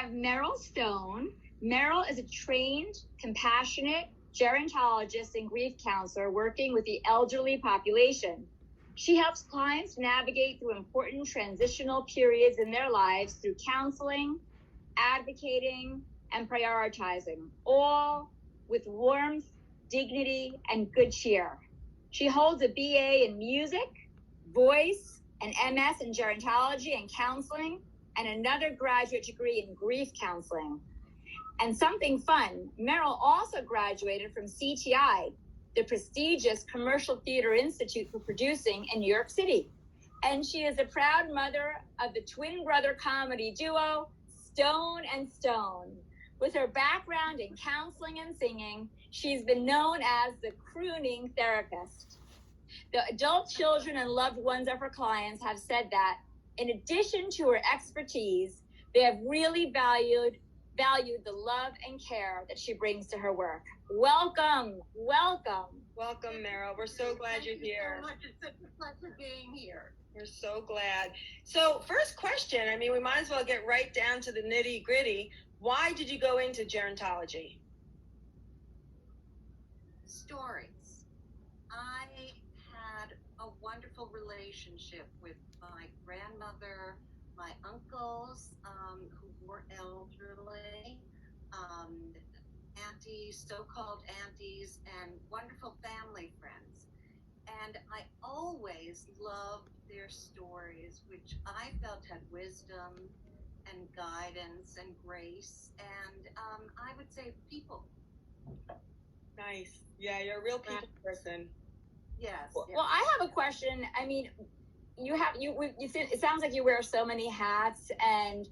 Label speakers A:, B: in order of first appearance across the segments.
A: have Merrill Stone. Merrill is a trained, compassionate gerontologist and grief counselor working with the elderly population. She helps clients navigate through important transitional periods in their lives through counseling, advocating, and prioritizing, all with warmth, dignity, and good cheer. She holds a BA in music, voice, an MS in gerontology and counseling, and another graduate degree in grief counseling. And something fun, Merrill also graduated from CTI, the prestigious Commercial Theater Institute for Producing in New York City. And she is a proud mother of the twin brother comedy duo, Stone and Stone. With her background in counseling and singing, she's been known as the crooning therapist. The adult children and loved ones of her clients have said that, in addition to her expertise, they have really valued the love and care that she brings to her work. Welcome,
B: Merrill. We're so glad you're here.
C: Thank you so much. It's such a pleasure being here.
B: We're so glad. So first question, we might as well get right down to the nitty gritty. Why did you go into gerontology?
C: Stories. I had a wonderful relationship with my grandmother, my uncles, who were elderly, aunties, so-called aunties, and wonderful family friends. And I always loved their stories, which I felt had wisdom and guidance and grace, and I would say people.
B: Nice. Yeah, you're a real people person.
C: Yes.
A: Well, I have a question. It sounds like you wear so many hats, and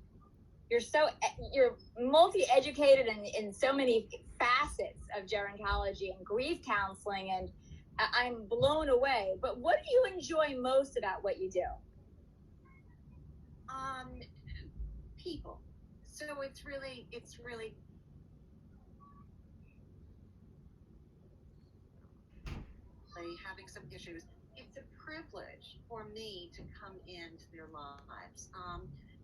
A: you're multi-educated in so many facets of gerontology and grief counseling, and I'm blown away. But what do you enjoy most about what you do?
C: People. So it's really having some issues. It's a privilege for me to come into their lives.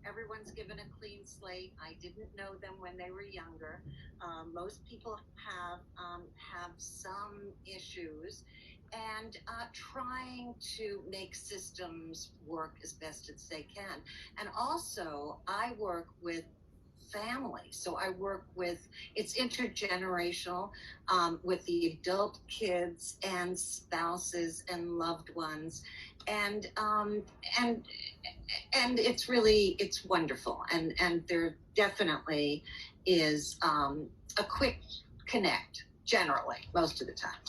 C: Everyone's given a clean slate. I didn't know them when they were younger. Most people have some issues, and trying to make systems work as best as they can. And also, I work with family. So I work it's intergenerational, with the adult kids and spouses and loved ones. And it's wonderful. And there definitely is a quick connect, generally, most of the time.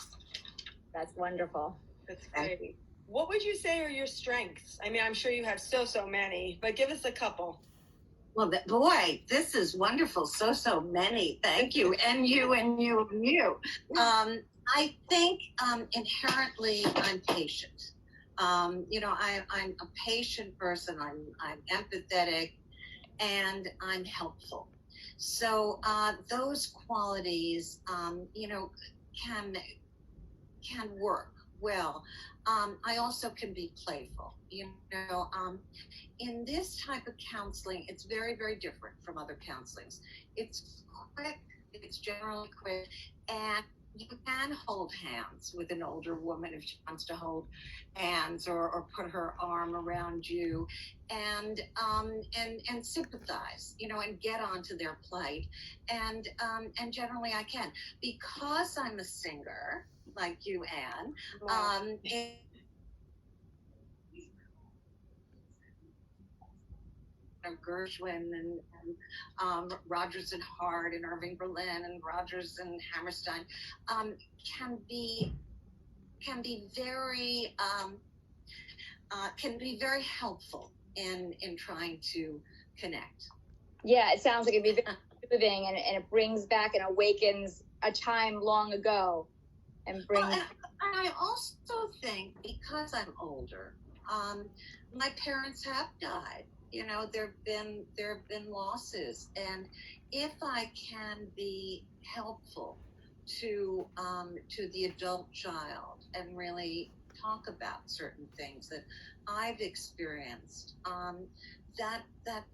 A: That's wonderful.
B: That's great. What would you say are your strengths? I'm sure you have so many, but give us a couple.
C: Well, boy, this is wonderful. So many. Thank you. And you, and you, and you. I think inherently I'm patient. I'm a patient person. I'm empathetic, and I'm helpful. So those qualities, can work well. I also can be playful. In this type of counseling, it's very, very different from other counselings. It's quick, it's generally quick, and you can hold hands with an older woman if she wants to hold hands, or put her arm around you, and sympathize, and get onto their plight. And generally I can, because I'm a singer like you, Anne.
B: Wow.
C: Gershwin and Rodgers and Hart and Irving Berlin and Rodgers and Hammerstein can be very helpful in trying to connect.
A: Yeah, it sounds like it'd be very moving, and it brings back and awakens a time long ago, and brings.
C: And I also think, because I'm older, my parents have died. There have been losses, and if I can be helpful to the adult child and really talk about certain things that I've experienced, that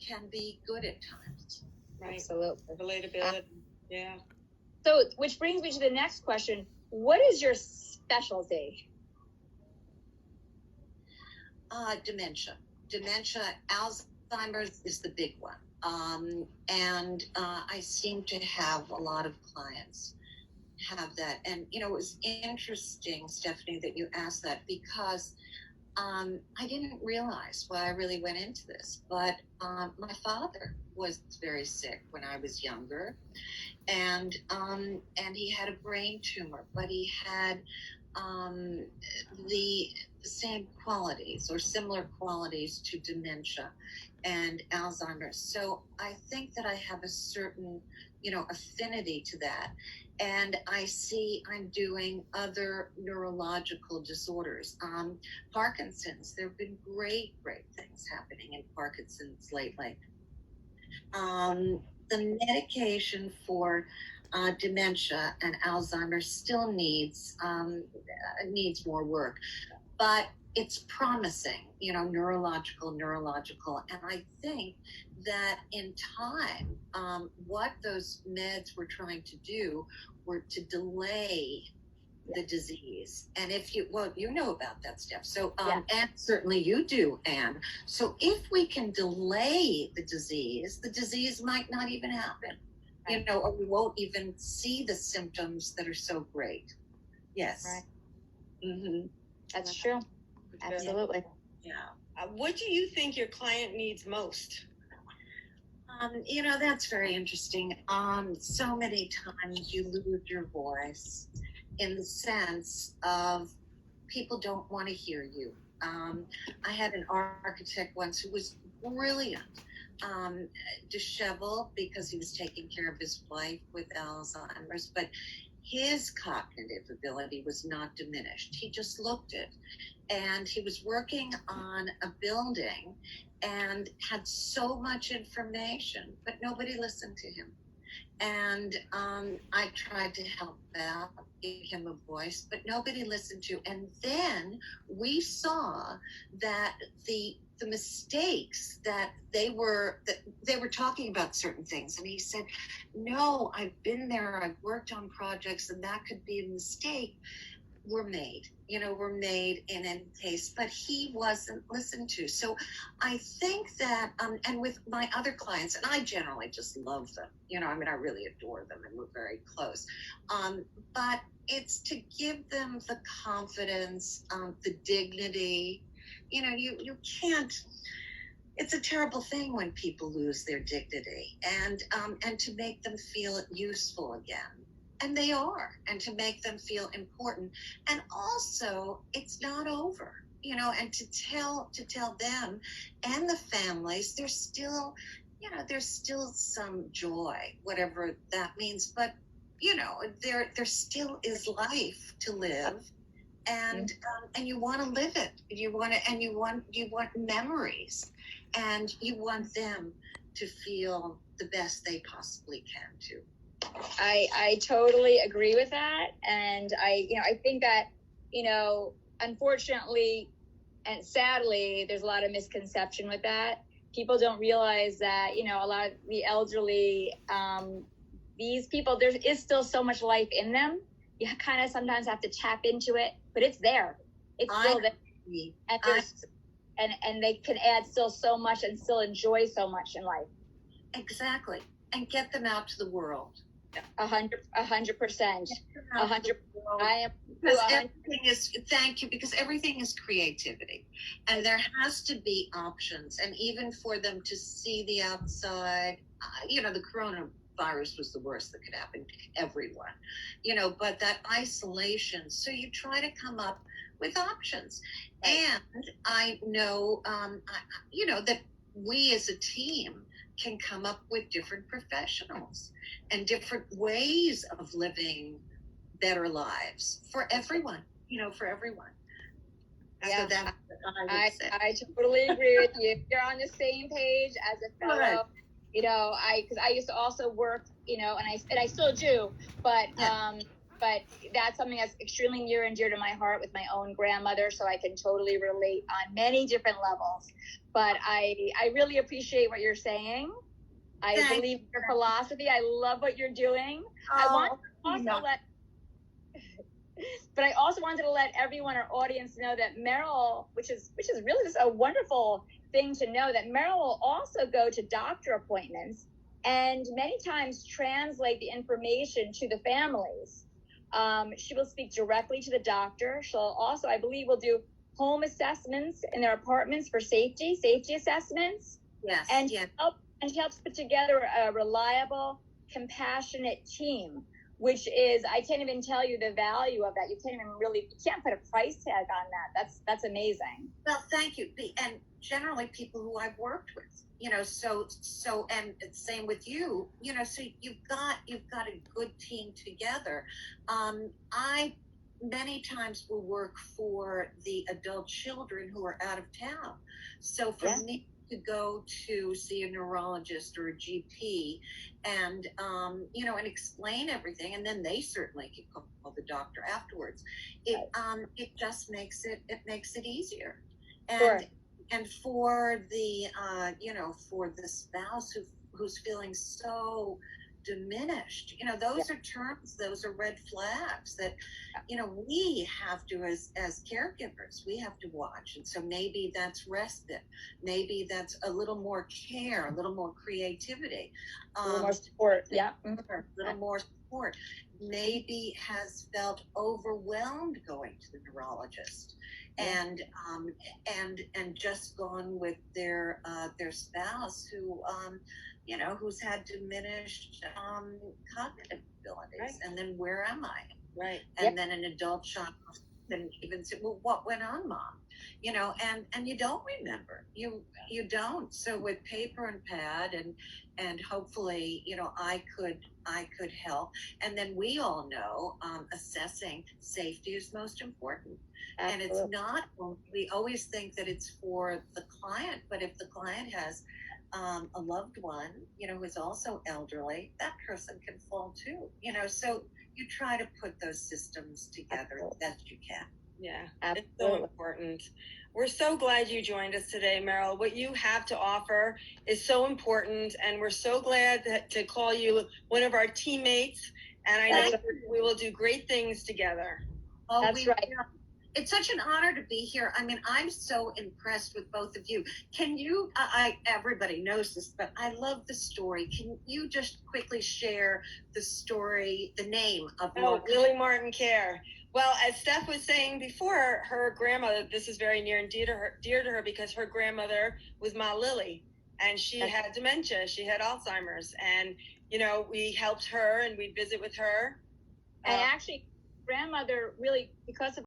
C: can be good at times.
B: Right.
A: Absolutely.
B: Relatability. Yeah.
A: So, which brings me to the next question. What is your specialty?
C: Dementia. Alzheimer's is the big one. And I seem to have a lot of clients have that. And, it was interesting, Stephanie, that you asked that, because I didn't realize why I really went into this. But my father was very sick when I was younger, and he had a brain tumor, but he had the same qualities or similar qualities to dementia and Alzheimer's. So I think that I have a certain, affinity to that. And I see I'm doing other neurological disorders. Parkinson's, there have been great things happening in Parkinson's lately. The medication for dementia and Alzheimer's still needs more work, but it's promising, neurological, and I think that in time, what those meds were trying to do were to delay the disease. And if you know about that, Steph. So and certainly you do, Anne. So if we can delay the disease might not even happen, or we won't even see the symptoms that are so great. Yes.
A: Right.
C: Mm-hmm.
A: That's true. Absolutely.
C: Yeah.
B: What do you think your client needs most?
C: That's very interesting. So many times you lose your voice, in the sense of people don't want to hear you. I had an architect once who was brilliant, disheveled because he was taking care of his wife with Alzheimer's, but his cognitive ability was not diminished. He just looked it. And he was working on a building and had so much information, but nobody listened to him. And I tried to help out, give him a voice, but nobody listened to. And then we saw that the mistakes that they were talking about certain things. And he said, no, I've been there, I've worked on projects, and that could be a mistake. Were made in any case, but he wasn't listened to. So I think that, and with my other clients, and I generally just love them, I really adore them and we're very close. But it's to give them the confidence, the dignity, you can't, it's a terrible thing when people lose their dignity, and to make them feel useful again. And they are, and to make them feel important. And also, it's not over, and to tell them and the families, there's still some joy, whatever that means. But, there still is life to live, and you want to live it. You want memories, and you want them to feel the best they possibly can too.
A: I totally agree with that. And I think that, unfortunately and sadly, there's a lot of misconception with that. People don't realize that, a lot of the elderly, these people, there is still so much life in them. You kind of sometimes have to tap into it, but it's there. It's still there. And they can add still so much and still enjoy so much in life.
C: Exactly. And get them out to the world.
A: 100%. 100%. I am.
C: Because everything is, thank you, because everything is creativity, and there has to be options. And even for them to see the outside, the coronavirus was the worst that could happen to everyone, but that isolation. So you try to come up with options. And I know, that we as a team can come up with different professionals and different ways of living better lives for everyone, for everyone.
A: Yeah,
C: so that's what I would say.
A: I totally agree with you. You're on the same page as a fellow, because I used to also work, and I still do, but that's something that's extremely near and dear to my heart with my own grandmother, so I can totally relate on many different levels. But I really appreciate what you're saying, I believe your philosophy. I love what you're doing. I want to also but I also wanted to let everyone, our audience, know that Merrill, which is really just a wonderful thing to know, that Merrill will also go to doctor appointments and many times translate the information to the families. She will speak directly to the doctor. She'll also, I believe, will do home assessments in their apartments for safety assessments.
C: Yes.
A: And she helps put together a reliable, compassionate team, which is, I can't even tell you the value of that. You can't put a price tag on that. That's amazing.
C: Well, thank you. And generally people who I've worked with, so, and same with you, so you've got a good team together. I many times will work for the adult children who are out of town. So for me to go to see a neurologist or a GP and, and explain everything, and then they certainly can call the doctor afterwards. It just makes it easier. And, and for the, for the spouse who's feeling so diminished, those are terms, those are red flags that, we have to, as caregivers, we have to watch. And so maybe that's respite, maybe that's a little more care, a little more creativity,
A: a little more support.
C: A little more support. Maybe has felt overwhelmed going to the neurologist, and just gone with their spouse who who's had diminished cognitive abilities, and then where am I?
B: Right.
C: And then an adult child then even say, well, what went on, Mom? And you don't remember. You don't. So with paper and pad and hopefully, I could help. And then we all know assessing safety is most important. Absolutely. And it's not, we always think that it's for the client, but if the client has a loved one, who is also elderly, that person can fall too, so you try to put those systems together as best you can.
B: Yeah, absolutely. It's so important. We're so glad you joined us today, Merrill. What you have to offer is so important, and we're so glad to call you one of our teammates, and I know we will do great things together.
C: Oh, that's right. It's such an honor to be here. I mean, I'm so impressed with both of you. Can you, everybody knows this, but I love the story. Can you just quickly share the story, the name of your
B: Lily Martin Care? Well, as Steph was saying before, her grandmother, this is very near and dear to her because her grandmother was Ma Lily, and she had dementia. She had Alzheimer's, and, we helped her and we'd visit with her.
A: And actually, grandmother really, because of